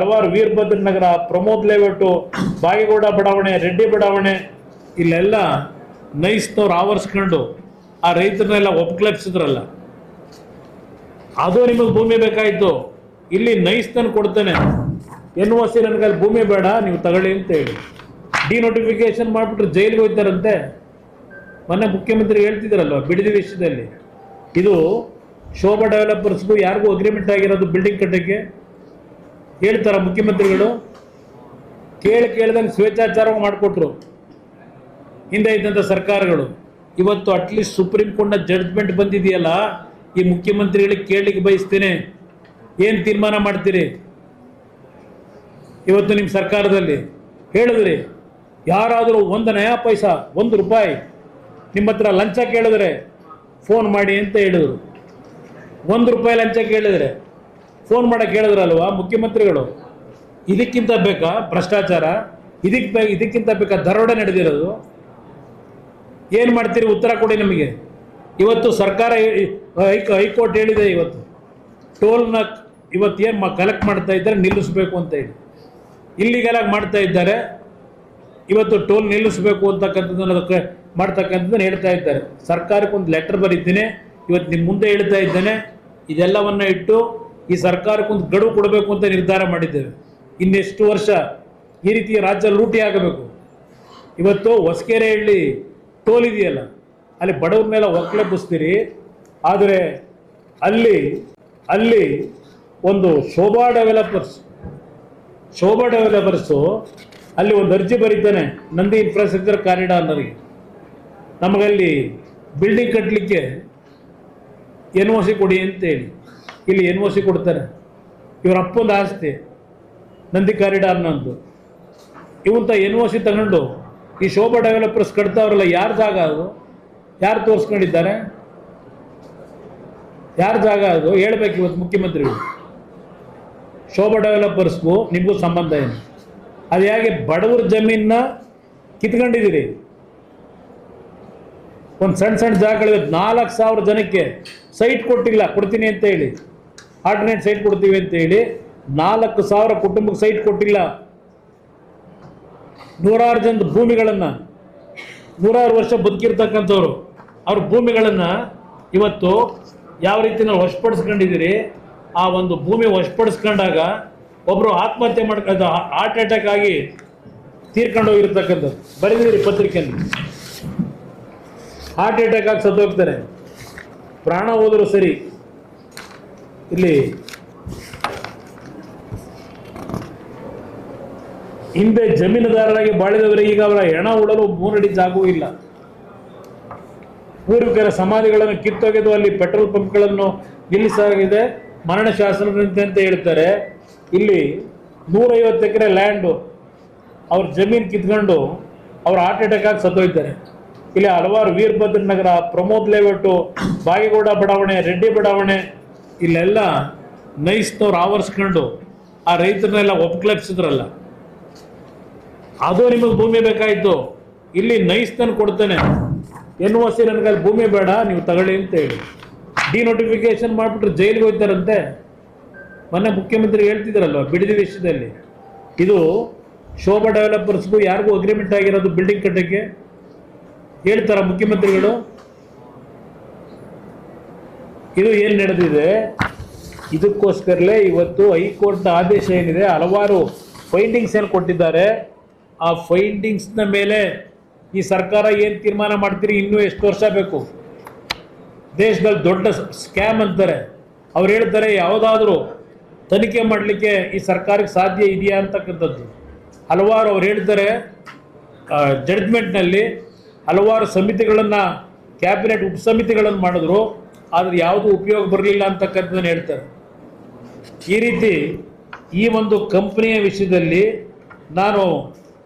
ಹಲವಾರು ವೀರಭದ್ರ ನಗರ, ಪ್ರಮೋದ್ ಲೇಔಟು, ಬಾಗೇಗೌಡ ಬಡಾವಣೆ, ರೆಡ್ಡಿ ಬಡಾವಣೆ ಇಲ್ಲೆಲ್ಲ ನೈಸ್ನವ್ರು ಆವರಿಸ್ಕೊಂಡು ಆ ರೈತರನ್ನೆಲ್ಲ ಒಪ್ಕಲಿಸಿದ್ರಲ್ಲ, ಅದು ನಿಮಗೆ ಭೂಮಿ ಬೇಕಾಯಿತು. ಇಲ್ಲಿ ನೈಸ್ತನ್ನು ಕೊಡ್ತಾನೆ, NOC ನನಗೆ ಅಲ್ಲಿ ಭೂಮಿ ಬೇಡ, ನೀವು ತಗೊಳ್ಳಿ ಅಂತ ಹೇಳಿ ಡಿನೋಟಿಫಿಕೇಶನ್ ಮಾಡಿಬಿಟ್ರೆ ಜೈಲಿಗೆ ಹೋಗ್ತಾರಂತೆ. ಮೊನ್ನೆ ಮುಖ್ಯಮಂತ್ರಿ ಹೇಳ್ತಿದ್ರಲ್ವ ಬಿಡದಿ ವಿಷಯದಲ್ಲಿ. ಇದು ಶೋಭಾ ಡೆವಲಪರ್ಸ್ಗೂ ಯಾರಿಗೂ ಅಗ್ರಿಮೆಂಟ್ ಆಗಿರೋದು ಬಿಲ್ಡಿಂಗ್ ಕಟ್ಟಕ್ಕೆ ಹೇಳ್ತಾರ ಮುಖ್ಯಮಂತ್ರಿಗಳು? ಕೇಳ್ದಂಗೆ ಸ್ವೇಚ್ಛಾಚಾರ ಮಾಡಿಕೊಟ್ರು ಹಿಂದೆ ಇದ್ದಂಥ ಸರ್ಕಾರಗಳು. ಇವತ್ತು ಅಟ್ಲೀಸ್ಟ್ ಸುಪ್ರೀಂ ಕೋರ್ಟ್ನ ಜಡ್ಜ್ಮೆಂಟ್ ಬಂದಿದೆಯಲ್ಲ, ಈ ಮುಖ್ಯಮಂತ್ರಿಗಳಿಗೆ ಕೇಳಲಿಕ್ಕೆ ಬಯಸ್ತೇನೆ, ಏನು ತೀರ್ಮಾನ ಮಾಡ್ತೀರಿ? ಇವತ್ತು ನಿಮ್ಮ ಸರ್ಕಾರದಲ್ಲಿ ಹೇಳಿದ್ರಿ, ಯಾರಾದರೂ ಒಂದು ನಯಾ ಪೈಸಾ, ₹1 ನಿಮ್ಮ ಹತ್ರ ಲಂಚ ಕೇಳಿದ್ರೆ ಫೋನ್ ಮಾಡಿ ಅಂತ ಹೇಳಿದರು. ₹1 ಲಂಚ ಕೇಳಿದರೆ ಫೋನ್ ಮಾಡಕ್ಕೆ ಹೇಳಿದ್ರಲ್ವಾ ಮುಖ್ಯಮಂತ್ರಿಗಳು? ಇದಕ್ಕಿಂತ ಬೇಕಾ ಭ್ರಷ್ಟಾಚಾರ? ಇದಕ್ಕಿಂತ ಬೇಕಾ ದರೋಡೆ ನಡೆದಿರೋದು? ಏನು ಮಾಡ್ತೀರಿ? ಉತ್ತರ ಕೊಡಿ ನಮಗೆ. ಇವತ್ತು ಸರ್ಕಾರ ಹೈಕೋರ್ಟ್ ಹೇಳಿದೆ, ಇವತ್ತು ಟೋಲ್ನ ಇವತ್ತೇನು ಕಲೆಕ್ಟ್ ಮಾಡ್ತಾ ಇದ್ದಾರೆ ನಿಲ್ಲಿಸಬೇಕು ಅಂತ ಹೇಳಿ ಇಲ್ಲಿಗೆಲ್ಲ ಮಾಡ್ತಾ ಇದ್ದಾರೆ. ಇವತ್ತು ಟೋಲ್ ನಿಲ್ಲಿಸಬೇಕು ಅಂತಕ್ಕಂಥದ್ದನ್ನು ಅದಕ್ಕೆ ಮಾಡ್ತಕ್ಕಂಥದ್ದನ್ನು ಹೇಳ್ತಾ ಇದ್ದಾರೆ. ಸರ್ಕಾರಕ್ಕೆ ಒಂದು ಲೆಟರ್ ಬರೀತೀನಿ, ಇವತ್ತು ನಿಮ್ಮ ಮುಂದೆ ಹೇಳ್ತಾ ಇದ್ದೇನೆ. ಇದೆಲ್ಲವನ್ನ ಇಟ್ಟು ಈ ಸರ್ಕಾರಕ್ಕೆ ಒಂದು ಗಡುವು ಕೊಡಬೇಕು ಅಂತ ನಿರ್ಧಾರ ಮಾಡಿದ್ದೇವೆ. ಇನ್ನೆಷ್ಟು ವರ್ಷ ಈ ರೀತಿ ರಾಜ್ಯ ಲೂಟಿ ಆಗಬೇಕು? ಇವತ್ತು ಹೊಸಕೆರೆಹಳ್ಳಿ ಟೋಲ್ ಇದೆಯಲ್ಲ, ಅಲ್ಲಿ ಬಡವ್ರ ಮೇಲೆ ಒಕ್ಕಲೆಬ್ಬಿಸ್ತೀರಿ. ಆದರೆ ಅಲ್ಲಿ ಒಂದು ಶೋಭಾ ಡೆವಲಪರ್ಸು ಅಲ್ಲಿ ಒಂದು ಅರ್ಜಿ ಬರೀತಾನೆ, ನಂದಿ ಇನ್ಫ್ರಾಸ್ಟ್ರಕ್ಚರ್ ಕಾರಿಡಾರ್ನವರಿಗೆ ನಮಗಲ್ಲಿ ಬಿಲ್ಡಿಂಗ್ ಕಟ್ಟಲಿಕ್ಕೆ NOC ಕೊಡಿ ಅಂತೇಳಿ. ಇಲ್ಲಿ NOC ಕೊಡ್ತಾರೆ. ಇವರ ಅಪ್ಪೊಂದು ಆಸ್ತಿ ನಂದಿ ಕಾರಿಡಾರ್ನಂದು. ಇವಂತ NOC ತಗೊಂಡು ಈ ಶೋಭಾ ಡೆವಲಪರ್ಸ್ ಕಟ್ತಾವ್ರಲ್ಲ, ಯಾರ ಜಾಗ ಅದು? ಯಾರು ತೋರಿಸ್ಕೊಂಡಿದ್ದಾರೆ? ಯಾರ ಜಾಗ ಅದು ಹೇಳ್ಬೇಕು ಇವತ್ತು ಮುಖ್ಯಮಂತ್ರಿಗಳು. ಶೋಭಾ ಡೆವಲಪರ್ಸ್ಗೂ ನಿಮಗೂ ಸಂಬಂಧ ಏನು? ಅದು ಹೇಗೆ ಬಡವರ ಜಮೀನನ್ನ ಕಿತ್ಕೊಂಡಿದ್ದೀರಿ? ಒಂದು ಸಣ್ಣ ಜಾಗಗಳಿವೆ, 4,000 ಜನಕ್ಕೆ ಸೈಟ್ ಕೊಟ್ಟಿಲ್ಲ, ಕೊಡ್ತೀನಿ ಅಂತ ಹೇಳಿ ಆಲ್ಟರ್ನೇಟ್ ಸೈಟ್ ಕೊಡ್ತೀವಿ ಅಂತ ಹೇಳಿ 4,000 ಕುಟುಂಬಕ್ಕೆ ಸೈಟ್ ಕೊಟ್ಟಿಲ್ಲ. 100 ಜನದ ಭೂಮಿಗಳನ್ನು, 100 ವರ್ಷ ಬದುಕಿರ್ತಕ್ಕಂಥವ್ರು ಅವ್ರ ಭೂಮಿಗಳನ್ನು ಇವತ್ತು ಯಾವ ರೀತಿ ನಾವು ವಶಪಡಿಸ್ಕೊಂಡಿದ್ದೀರಿ? ಆ ಒಂದು ಭೂಮಿ ವಶಪಡಿಸ್ಕೊಂಡಾಗ ಒಬ್ಬರು ಆತ್ಮಹತ್ಯೆ ಮಾಡ್ಕೊಂಡು ಹಾರ್ಟ್ ಅಟ್ಯಾಕ್ ಆಗಿ ತೀರ್ಕೊಂಡು ಹೋಗಿರ್ತಕ್ಕಂಥದ್ದು ಬರೆದಿದ್ದೀರಿ ಪತ್ರಿಕೆಯಲ್ಲಿ. ಹಾರ್ಟ್ ಅಟ್ಯಾಕ್ ಆಗಿ ಸತ್ತೋಗ್ತಾರೆ, ಪ್ರಾಣ ಹೋದರೂ ಸರಿ. ಇಲ್ಲಿ ಹಿಂದೆ ಜಮೀನುದಾರರಾಗಿ ಬಾಳಿದವರಿಗೆ ಈಗ ಅವರ ಹೆಣ ಉಳಲು 3 ಅಡಿ ಜಾಗವೂ ಇಲ್ಲ. ಪೂರ್ವಿಕರ ಸಮಾಧಿಗಳನ್ನು ಕಿತ್ತೊಗೆದು ಅಲ್ಲಿ ಪೆಟ್ರೋಲ್ ಪಂಪ್ಗಳನ್ನು ನಿಲ್ಲಿಸಲಾಗಿದೆ, ಮರಣ ಶಾಸನದಂತೆ ಅಂತ ಹೇಳ್ತಾರೆ. ಇಲ್ಲಿ 150 ಎಕರೆ ಲ್ಯಾಂಡು ಅವ್ರ ಜಮೀನು ಕಿತ್ಕೊಂಡು ಅವ್ರು ಹಾರ್ಟ್ ಅಟ್ಯಾಕ್ ಆಗಿ ಸತ್ತೋಯ್ತಾರೆ. ಇಲ್ಲಿ ಹಲವಾರು ವೀರಭದ್ರ ನಗರ, ಪ್ರಮೋದ್ ಲೇಔಟು, ಬಾಗೇಗೌಡ ಬಡಾವಣೆ, ರೆಡ್ಡಿ ಬಡಾವಣೆ ಇಲ್ಲೆಲ್ಲ ನೈಸ್ನವ್ರು ಆವರಿಸ್ಕೊಂಡು ಆ ರೈತರನ್ನೆಲ್ಲ ಒಪ್ಕಲಿಸಿದ್ರಲ್ಲ, ಅದು ನಿಮಗೆ ಭೂಮಿ ಬೇಕಾಯಿತು. ಇಲ್ಲಿ ನೈಸ್ತನ್ನು ಕೊಡ್ತಾನೆ, NOC ನನಗೆ ಅಲ್ಲಿ ಭೂಮಿ ಬೇಡ, ನೀವು ತಗೊಳ್ಳಿ ಅಂತ ಹೇಳಿ ಡಿನೋಟಿಫಿಕೇಶನ್ ಮಾಡಿಬಿಟ್ರೆ ಜೈಲಿಗೆ ಹೋಗ್ತಾರಂತೆ. ಮೊನ್ನೆ ಮುಖ್ಯಮಂತ್ರಿ ಹೇಳ್ತಿದ್ರಲ್ವ ಬಿಡದಿ ವಿಷಯದಲ್ಲಿ. ಇದು ಶೋಭಾ ಡೆವಲಪರ್ಸ್ಗೂ ಯಾರಿಗೂ ಅಗ್ರಿಮೆಂಟ್ ಆಗಿರೋದು ಬಿಲ್ಡಿಂಗ್ ಕಟ್ಟಕ್ಕೆ ಹೇಳ್ತಾರ ಮುಖ್ಯಮಂತ್ರಿಗಳು? ಇದು ಏನು ನಡೆದಿದೆ? ಇದಕ್ಕೋಸ್ಕರಲೇ ಇವತ್ತು ಹೈಕೋರ್ಟ್ನ ಆದೇಶ ಏನಿದೆ, ಹಲವಾರು ಫೈಂಡಿಂಗ್ಸ್ ಏನು ಕೊಟ್ಟಿದ್ದಾರೆ. ಆ ಫೈಂಡಿಂಗ್ಸ್ನ ಮೇಲೆ ಈ ಸರ್ಕಾರ ಏನು ತೀರ್ಮಾನ ಮಾಡ್ತೀರಿ? ಇನ್ನೂ ಎಷ್ಟು ವರ್ಷ ಬೇಕು? ದೇಶದಲ್ಲಿ ದೊಡ್ಡ ಸ್ಕ್ಯಾಮ್ ಅಂತಾರೆ. ಅವ್ರು ಹೇಳ್ತಾರೆ ಯಾವುದಾದ್ರೂ ತನಿಖೆ ಮಾಡಲಿಕ್ಕೆ ಈ ಸರ್ಕಾರಕ್ಕೆ ಸಾಧ್ಯ ಇದೆಯಾ ಅಂತಕ್ಕಂಥದ್ದು. ಹಲವಾರು ಅವ್ರು ಹೇಳ್ತಾರೆ ಜಡ್ಜ್ಮೆಂಟ್ನಲ್ಲಿ ಹಲವಾರು ಸಮಿತಿಗಳನ್ನು, ಕ್ಯಾಬಿನೆಟ್ ಉಪಸಮಿತಿಗಳನ್ನು ಮಾಡಿದ್ರು, ಆದರೆ ಯಾವುದೂ ಉಪಯೋಗ ಬರಲಿಲ್ಲ ಅಂತಕ್ಕಂಥದ್ದನ್ನು ಹೇಳ್ತಾರೆ. ಈ ರೀತಿ ಈ ಒಂದು ಕಂಪ್ನಿಯ ವಿಷಯದಲ್ಲಿ ನಾನು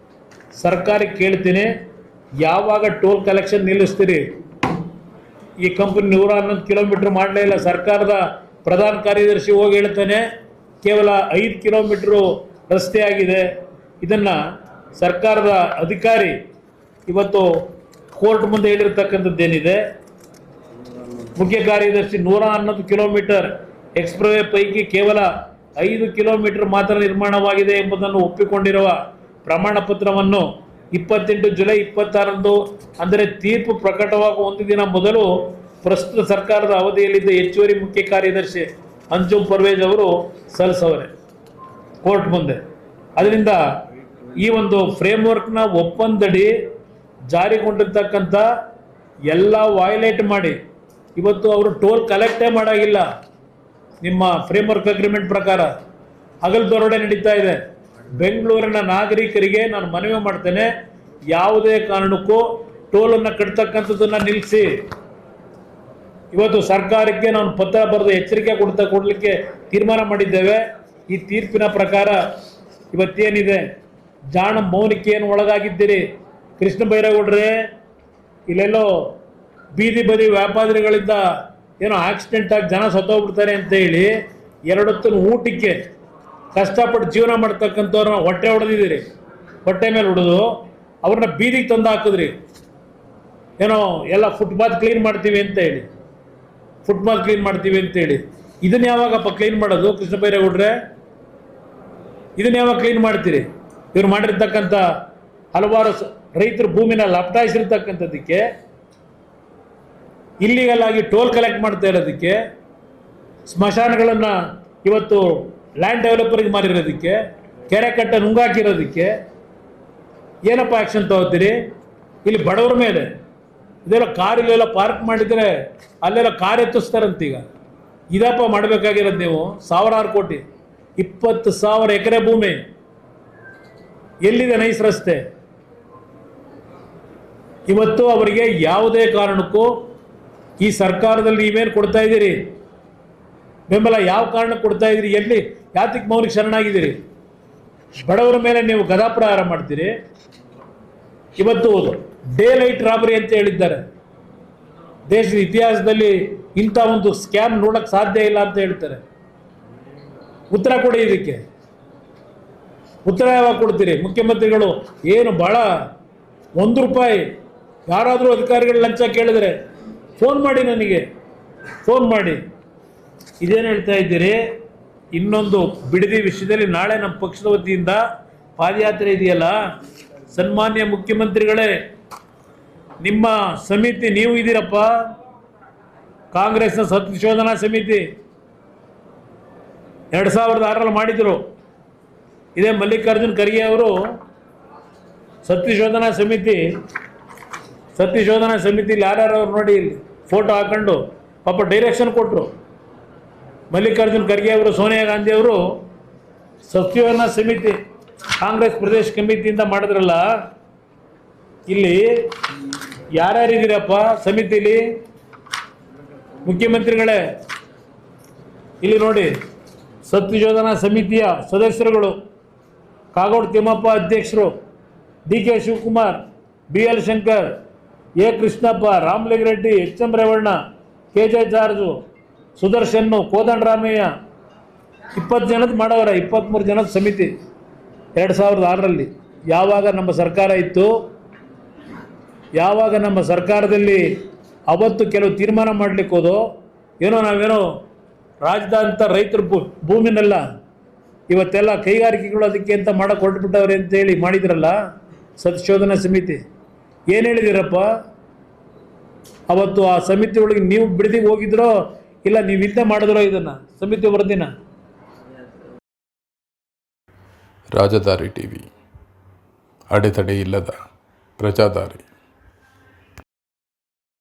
ಸರ್ಕಾರಕ್ಕೆ ಕೇಳ್ತೀನಿ, ಯಾವಾಗ ಟೋಲ್ ಕಲೆಕ್ಷನ್ ನಿಲ್ಲಿಸ್ತೀರಿ? ಈ ಕಂಪ್ನಿ 111 ಕಿಲೋಮೀಟ್ರ್ ಮಾಡಲೇ ಇಲ್ಲ. ಸರ್ಕಾರದ ಪ್ರಧಾನ ಕಾರ್ಯದರ್ಶಿ ಹೋಗಿ ಹೇಳ್ತಾನೆ ಕೇವಲ 5 ಕಿಲೋಮೀಟ್ರು ರಸ್ತೆ ಆಗಿದೆ. ಇದನ್ನು ಸರ್ಕಾರದ ಅಧಿಕಾರಿ ಇವತ್ತು ಕೋರ್ಟ್ ಮುಂದೆ ಹೇಳಿರ್ತಕ್ಕಂಥದ್ದೇನಿದೆ, ಮುಖ್ಯ ಕಾರ್ಯದರ್ಶಿ 111 ಕಿಲೋಮೀಟರ್ ಎಕ್ಸ್ಪ್ರೆಸ್ವೇ ಪೈಕಿ ಕೇವಲ 5 ಕಿಲೋಮೀಟರ್ ಮಾತ್ರ ನಿರ್ಮಾಣವಾಗಿದೆ ಎಂಬುದನ್ನು ಒಪ್ಪಿಕೊಂಡಿರುವ ಪ್ರಮಾಣ ಪತ್ರವನ್ನು 28 ಜುಲೈ 26ರಂದು ಅಂದರೆ ತೀರ್ಪು ಪ್ರಕಟವಾಗುವ ಒಂದು ದಿನ ಮೊದಲು ಪ್ರಸ್ತುತ ಸರ್ಕಾರದ ಅವಧಿಯಲ್ಲಿದ್ದ ಹೆಚ್ಚುವರಿ ಮುಖ್ಯ ಕಾರ್ಯದರ್ಶಿ ಅಂಜುಮ್ ಪರ್ವೇಜ್ ಅವರು ಸಲ್ಲಿಸವರೆ ಕೋರ್ಟ್ ಮುಂದೆ. ಅದರಿಂದ ಈ ಒಂದು ಫ್ರೇಮ್ವರ್ಕ್ನ ಒಪ್ಪಂದಡಿ ಜಾರಿಗೊಂಡಿರ್ತಕ್ಕಂಥ ಎಲ್ಲ ವೈಲೇಟ್ ಮಾಡಿ ಇವತ್ತು ಅವರು ಟೋಲ್ ಕಲೆಕ್ಟೇ ಮಾಡೋಂಗಿಲ್ಲ. ನಿಮ್ಮ ಫ್ರೇಮ್ವರ್ಕ್ ಅಗ್ರಿಮೆಂಟ್ ಪ್ರಕಾರ ಹಗಲು ದರೋಡೆ ನಡೀತಾ ಇದೆ. ಬೆಂಗಳೂರಿನ ನಾಗರಿಕರಿಗೆ ನಾನು ಮನವಿ ಮಾಡ್ತೇನೆ, ಯಾವುದೇ ಕಾರಣಕ್ಕೂ ಟೋಲನ್ನು ಕಟ್ತಕ್ಕಂಥದ್ದನ್ನು ನಿಲ್ಲಿಸಿ. ಇವತ್ತು ಸರ್ಕಾರಕ್ಕೆ ನಾನು ಪತ್ರ ಬರೆದು ಎಚ್ಚರಿಕೆ ಕೊಡಲಿಕ್ಕೆ ತೀರ್ಮಾನ ಮಾಡಿದ್ದೇವೆ. ಈ ತೀರ್ಪಿನ ಪ್ರಕಾರ ಇವತ್ತೇನಿದೆ, ಜಾಣ ಮೌನಿಕೆಯನ್ನು ಒಳಗಾಗಿದ್ದೀರಿ. ಕೃಷ್ಣ ಬೈರೇಗೌಡ್ರೆ, ಇಲ್ಲೆಲ್ಲೋ ಬೀದಿ ಬದಿ ವ್ಯಾಪಾರಿಗಳಿಂದ ಏನೋ ಆಕ್ಸಿಡೆಂಟ್ ಆಗಿ ಜನ ಸತ್ತೋಗ್ಬಿಡ್ತಾರೆ ಅಂತ ಹೇಳಿ 2 ಹೊತ್ತಿನ ಊಟಕ್ಕೆ ಕಷ್ಟಪಟ್ಟು ಜೀವನ ಮಾಡ್ತಕ್ಕಂಥವ್ರನ್ನ ಹೊಟ್ಟೆ ಹೊಡೆದಿದ್ದೀರಿ. ಹೊಟ್ಟೆ ಮೇಲೆ ಹೊಡೆದು ಅವ್ರನ್ನ ಬೀದಿಗೆ ತಂದು ಹಾಕಿದ್ರಿ. ಏನೋ ಎಲ್ಲ ಫುಟ್ಪಾತ್ ಕ್ಲೀನ್ ಮಾಡ್ತೀವಿ ಅಂತ ಹೇಳಿ, ಫುಟ್ಪಾತ್ ಕ್ಲೀನ್ ಮಾಡ್ತೀವಿ ಅಂತೇಳಿ. ಇದನ್ನು ಯಾವಾಗಪ್ಪ ಕ್ಲೀನ್ ಮಾಡೋದು ಕೃಷ್ಣ ಬೈರೇಗೌಡ್ರೆ? ಇದನ್ನು ಯಾವಾಗ ಕ್ಲೀನ್ ಮಾಡ್ತೀರಿ? ಇವ್ರು ಮಾಡಿರ್ತಕ್ಕಂಥ ಹಲವಾರು ರೈತರ ಭೂಮಿನ ಲಪಟಾಯಿಸಿರ್ತಕ್ಕಂಥದ್ದಕ್ಕೆ, ಇಲ್ಲಿಗಲ್ ಆಗಿ ಟೋಲ್ ಕಲೆಕ್ಟ್ ಮಾಡ್ತಾ ಇರೋದಕ್ಕೆ, ಸ್ಮಶಾನಗಳನ್ನು ಇವತ್ತು ಲ್ಯಾಂಡ್ ಡೆವಲಪರ್ಗೆ ಮಾರಿರೋದಕ್ಕೆ, ಕೆರೆ ಕಟ್ಟೆ ನುಂಗಾಕಿರೋದಕ್ಕೆ ಏನಪ್ಪ ಆ್ಯಕ್ಷನ್ ತಗೋತೀರಿ? ಇಲ್ಲಿ ಬಡವರ ಮೇಲೆ ಇದೆಲ್ಲ ಕಾರಿಗೆಲ್ಲ ಪಾರ್ಕ್ ಮಾಡಿದರೆ ಅಲ್ಲೆಲ್ಲ ಕಾರ್ ಎತ್ತಿಸ್ತಾರಂತ. ಈಗ ಇದಪ್ಪ ಮಾಡಬೇಕಾಗಿರೋದು ನೀವು. 1000 ಕೋಟಿ, 20,000 ಎಕರೆ ಭೂಮಿ, ಎಲ್ಲಿದೆ ನೈಸ್ ರಸ್ತೆ? ಇವತ್ತು ಅವರಿಗೆ ಯಾವುದೇ ಕಾರಣಕ್ಕೂ ಈ ಸರ್ಕಾರದಲ್ಲಿ ನೀವೇನು ಕೊಡ್ತಾ ಇದ್ದೀರಿ ಬೆಂಬಲ, ಯಾವ ಕಾರಣಕ್ಕೆ ಕೊಡ್ತಾ ಇದ್ದೀರಿ? ಎಲ್ಲಿ ಯಾತಕ್ಕೆ ಮೌನಿಗೆ ಶರಣಾಗಿದ್ದೀರಿ? ಬಡವರ ಮೇಲೆ ನೀವು ಗದಾಪ್ರಹಾರ ಮಾಡ್ತೀರಿ. ಇವತ್ತು ಡೇ ಲೈಟ್ ರಾಬರಿ ಅಂತ ಹೇಳಿದ್ದಾರೆ. ದೇಶದ ಇತಿಹಾಸದಲ್ಲಿ ಇಂಥ ಒಂದು ಸ್ಕ್ಯಾಮ್ ನೋಡಕ್ಕೆ ಸಾಧ್ಯ ಇಲ್ಲ ಅಂತ ಹೇಳ್ತಾರೆ. ಉತ್ತರ ಕೊಡಿ ಇದಕ್ಕೆ. ಉತ್ತರ ಯಾವಾಗ ಕೊಡ್ತೀರಿ? ಮುಖ್ಯಮಂತ್ರಿಗಳು ಏನು ಭಾಳ ₹1 ಯಾರಾದರೂ ಅಧಿಕಾರಿಗಳು ಲಂಚ ಕೇಳಿದರೆ ಫೋನ್ ಮಾಡಿ, ನನಗೆ ಫೋನ್ ಮಾಡಿ. ಇದೇನು ಹೇಳ್ತಾ ಇದ್ದೀರಿ? ಇನ್ನೊಂದು ಬಿಡದಿ ವಿಷಯದಲ್ಲಿ ನಾಳೆ ನಮ್ಮ ಪಕ್ಷದ ವತಿಯಿಂದ ಪಾದಯಾತ್ರೆ ಇದೆಯಲ್ಲ, ಸನ್ಮಾನ್ಯ ಮುಖ್ಯಮಂತ್ರಿಗಳೇ, ನಿಮ್ಮ ಸಮಿತಿ ನೀವು ಇದ್ದೀರಪ್ಪ, ಕಾಂಗ್ರೆಸ್ನ ಸತ್ಯಶೋಧನಾ ಸಮಿತಿ 2006ರಲ್ಲಿ ಮಾಡಿದರು. ಇದೇ ಮಲ್ಲಿಕಾರ್ಜುನ್ ಖರ್ಗೆ ಅವರು ಸತ್ಯಶೋಧನಾ ಸಮಿತಿಲಿ ಯಾರ್ಯಾರು ಅವ್ರು ನೋಡಿ ಫೋಟೋ ಹಾಕೊಂಡು ಪಾಪ ಡೈರೆಕ್ಷನ್ ಕೊಟ್ಟರು. ಮಲ್ಲಿಕಾರ್ಜುನ್ ಖರ್ಗೆ ಅವರು, ಸೋನಿಯಾ ಗಾಂಧಿ ಅವರು ಸತ್ಯಶೋಧನಾ ಸಮಿತಿ ಕಾಂಗ್ರೆಸ್ ಪ್ರದೇಶ ಕಮಿಟಿಯಿಂದ ಮಾಡಿದ್ರಲ್ಲ. ಇಲ್ಲಿ ಯಾರ್ಯಾರಿದ್ದೀರಪ್ಪ ಸಮಿತಿಲಿ? ಮುಖ್ಯಮಂತ್ರಿಗಳೇ, ಇಲ್ಲಿ ನೋಡಿ, ಸತ್ಯಶೋಧನಾ ಸಮಿತಿಯ ಸದಸ್ಯರುಗಳು ಕಾಗೋಡು ತಿಮ್ಮಪ್ಪ ಅಧ್ಯಕ್ಷರು, DK Shivakumar, BL Shankar, A Krishnappa, Ramalinga Reddy, HM Revanna, KJ George, Sudarshan, Kodandaramaiah, 20 ಜನದ ಮಾಡವರ. 23 ಜನದ ಸಮಿತಿ 2006ರಲ್ಲಿ. ಯಾವಾಗ ನಮ್ಮ ಸರ್ಕಾರ ಇತ್ತು, ಯಾವಾಗ ನಮ್ಮ ಸರ್ಕಾರದಲ್ಲಿ ಅವತ್ತು ಕೆಲವು ತೀರ್ಮಾನ ಮಾಡಲಿಕ್ಕೆ ಹೋದೋ, ನಾವೇನೋ ರಾಜ್ಯದಂಥ ರೈತರ ಭೂಮಿನೆಲ್ಲ ಇವತ್ತೆಲ್ಲ ಕೈಗಾರಿಕೆಗಳು ಅದಕ್ಕೆ ಅಂತ ಮಾಡಕ್ಕೆ ಹೊರಟುಬಿಟ್ಟವ್ರೆ ಅಂತೇಳಿ ಮಾಡಿದ್ರಲ್ಲ ಸತ್ಯಶೋಧನಾ ಸಮಿತಿ. ಏನು ಹೇಳಿದಿರಪ್ಪ ಅವತ್ತು? ಆ ಸಮಿತಿ ಒಳಗೆ ನೀವು ಬಿಡದಿಗೆ ಹೋಗಿದ್ರೋ ಇಲ್ಲ ನೀವು ಇಲ್ಲೇ ಮಾಡಿದ್ರೋ ಇದನ್ನು ಸಮಿತಿ ವರದಿನ? ರಾಜಧಾರಿ ಟಿವಿ, ಅಡೆತಡೆ ಇಲ್ಲದ ಪ್ರಜಾದಾರಿ.